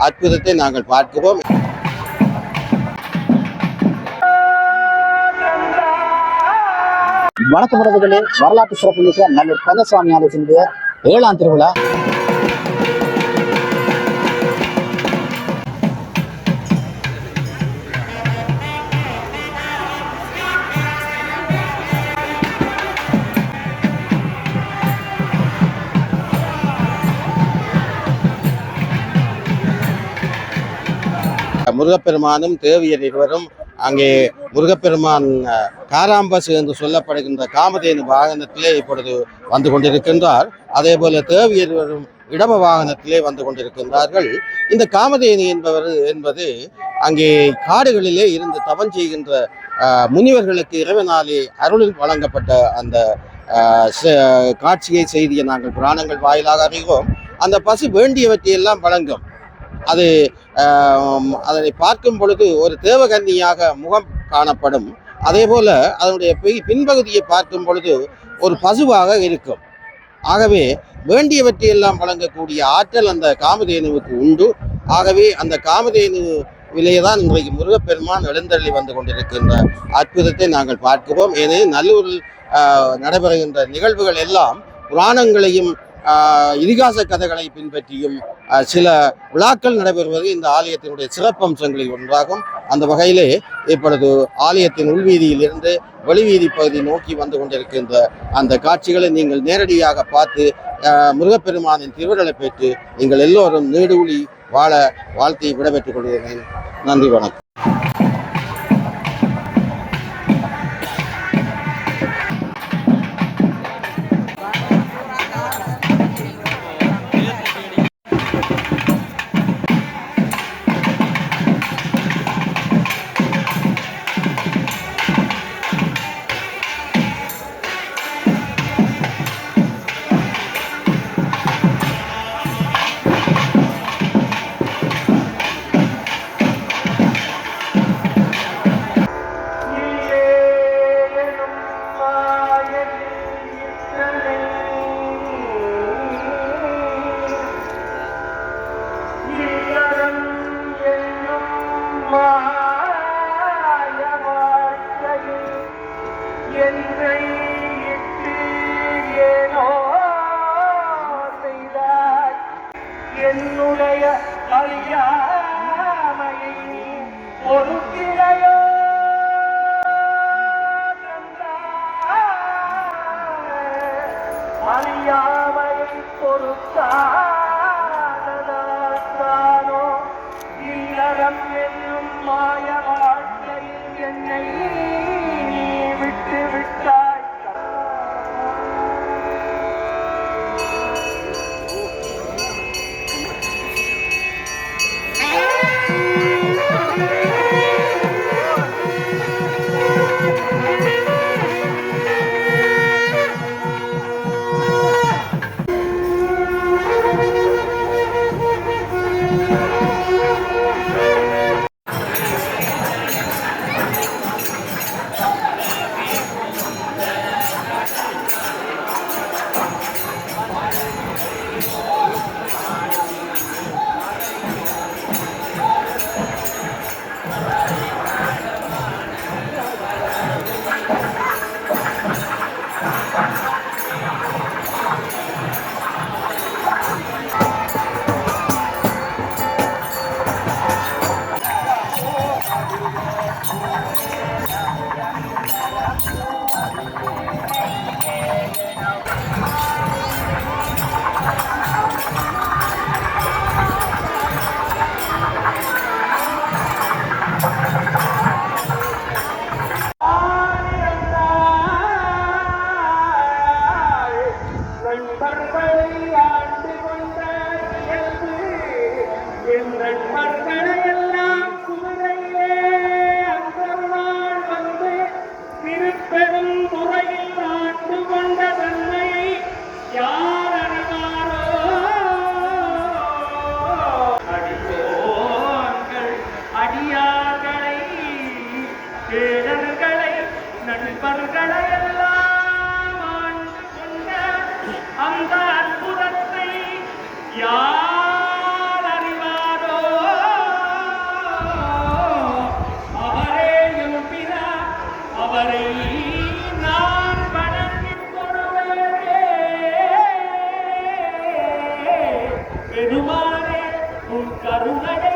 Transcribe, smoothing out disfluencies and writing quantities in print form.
அற்புதத்தை நாங்கள் பார்க்கிறோம். வணக்கம் உறவுகளே, வரலாற்று சிறப்புமிக்க நல்லூர் கந்தசுவாமி ஆலயத்தினுடைய 7ஆம் திருவிழா முருகப்பெருமானும் தேவியர் இருவரும் அங்கே முருகப்பெருமான் காராம்பசு என்று சொல்லப்படுகின்ற காமதேனு வாகனத்திலே இப்பொழுது வந்து கொண்டிருக்கின்றார். அதே போல தேவியர் இருவரும் இடம வாகனத்திலே வந்து கொண்டிருக்கின்றார்கள். இந்த காமதேனு என்பது அங்கே காடுகளிலே இருந்து தவம் செய்கின்ற முனிவர்களுக்கு இறைவனாலே அருளில் வழங்கப்பட்ட அந்த காட்சியை செய்தியை நாங்கள் புராணங்கள் வாயிலாக அறிவோம். அந்த பசு வேண்டியவற்றையெல்லாம் வழங்கும். அது அதனை பார்க்கும் பொழுது ஒரு தேவகன்னியாக முகம் காணப்படும். அதே போல அதனுடைய பின்பகுதியை பார்க்கும் பொழுது ஒரு பசுவாக இருக்கும். ஆகவே வேண்டியவற்றையெல்லாம் வழங்கக்கூடிய ஆற்றல் அந்த காமதேனுவுக்கு உண்டு. ஆகவே அந்த காமதேனுவிலேயே தான் இன்றைக்கு முருகப்பெருமான் எழுந்தருளி வந்து கொண்டிருக்கின்ற அற்புதத்தை நாங்கள் பார்க்கிறோம். ஏனெனில் நல்லூரில் நடைபெறுகின்ற நிகழ்வுகள் எல்லாம் புராணங்களையும் இதிகாச கதைகளை பின்பற்றியும் சில விழாக்கள் நடைபெறுவது இந்த ஆலயத்தினுடைய சிறப்பம்சங்களில் ஒன்றாகும். அந்த வகையிலே இப்பொழுது ஆலயத்தின் உள்வீதியில் இருந்து வெளிவீதி பகுதி நோக்கி வந்து கொண்டிருக்கின்ற அந்த காட்சிகளை நீங்கள் நேரடியாக பார்த்து முருகப்பெருமானின் திருவிழலை பெற்று நீங்கள் எல்லோரும் நீடூழி வாழ வாழ்த்தி விடைபெற்றுக் கொள்கிறேன். நன்றி, வணக்கம். என்னுடைய அறியாமையை பொறுக்கிறையோ அறியாமையை பொறுத்தானோ இல்லறம் என்னும் மாய வாழ்க்கையில் என்னை விட்டு விட்டாய். பெருமானே உன் கருணையை